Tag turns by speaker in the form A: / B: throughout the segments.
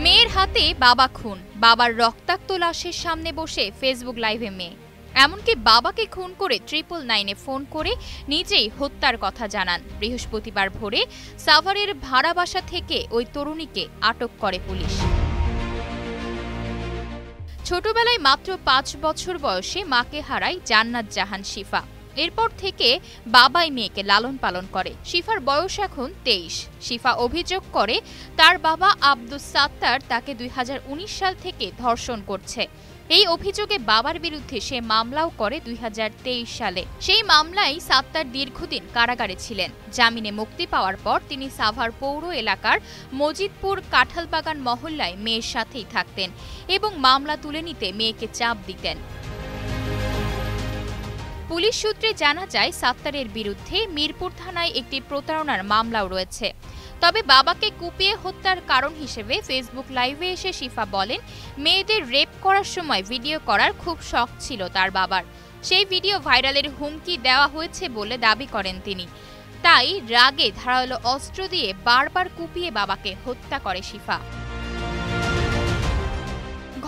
A: মেয়ের হাতে বাবা খুন, বাবার রক্তাক্ত লাশের সামনে বসে ফেসবুক লাইভে মেয়ে। এমনকি বাবাকে খুন করে 999-এ ফোন করে নিজেই হত্যার কথা জানান। বৃহস্পতিবার ভোরে সাভারের ভাড়া বাসা থেকে ওই তরুণীকে আটক করে পুলিশ। ছোটবেলায় মাত্র 5 বছর বয়সে মাকে হারায় জান্নাত জাহান শিফা। এরপর থেকে বাবাই মেয়েকে লালন পালন করে। শিফার বয়স এখন 23। শিফা অভিযোগ করে তার বাবা আব্দুস সাত্তার তাকে 2019 সাল থেকে ধর্ষণ করছে। এই অভিযোগে বাবার বিরুদ্ধে সে মামলাও করে 2023 সালে। সেই মামলায় সাত্তার দীর্ঘদিন কারাগারে ছিলেন। জামিনে মুক্তি পাওয়ার পর তিনি সাভার পৌর এলাকার মজিদপুর কাঁঠালবাগান মহল্লায় মেয়ের সাথেই থাকতেন এবং মামলা তুলে নিতে মেয়েকে চাপ দিতেন। পুলিশ সূত্রে জানা যায় সাত্তারের বিরুদ্ধে মিরপুর থানায় একটি প্রতারণার মামলাও রয়েছে। তবে বাবাকে কুপিয়ে হত্যার কারণ হিসেবে ফেসবুক লাইভে এসে শিফা বলেন, মেয়েদের রেপ করার সময় ভিডিও করার খুব শখ ছিল তার বাবার। সেই ভিডিও ভাইরালের হুমকি দেওয়া হয়েছে বলে দাবি করেন তিনি। তাই রাগে ধারালো অস্ত্র দিয়ে বারবার কুপিয়ে বাবাকে হত্যা করে শিফা।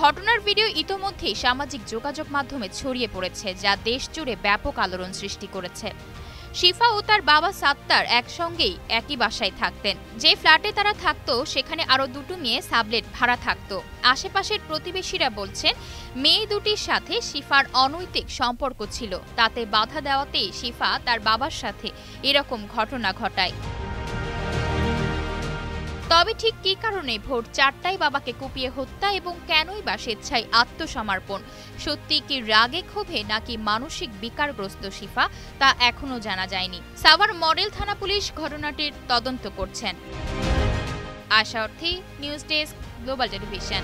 A: ঘটনার ভিডিও ইতোমধ্যেই সামাজিক যোগাযোগ মাধ্যমে ছড়িয়ে পড়েছে, যা দেশ জুড়ে ব্যাপক আলোড়ন সৃষ্টি করেছে। শিফা ও তার বাবা সাত্তার একসঙ্গেই একই বাসায় থাকতেন। যে ফ্ল্যাটে তারা থাকতো সেখানে আরও দুটো মেয়ে সাবলেট ভাড়া থাকতো। আশেপাশের প্রতিবেশীরা বলছেন, মেয়ে দুটির সাথে শিফার অনৈতিক সম্পর্ক ছিল। তাতে বাধা দেওয়াতেই শিফা তার বাবার সাথে এরকম ঘটনা ঘটায়। তবে ঠিক কী কারণে ভোর 4টায় বাবাকে কুপিয়ে হত্যা এবং কেনই বা স্বেচ্ছায় আত্মসমর্পণ? সত্যি কি রাগে ক্ষোভে নাকি মানসিক বিকারগ্রস্ত শিফা, তা এখনো জানা যায়নি। সাভার মডেল থানা পুলিশ ঘটনাটির তদন্ত করছেন। আশা অর্থী, নিউজ ডেস্ক, গ্লোবাল টেলিভিশন।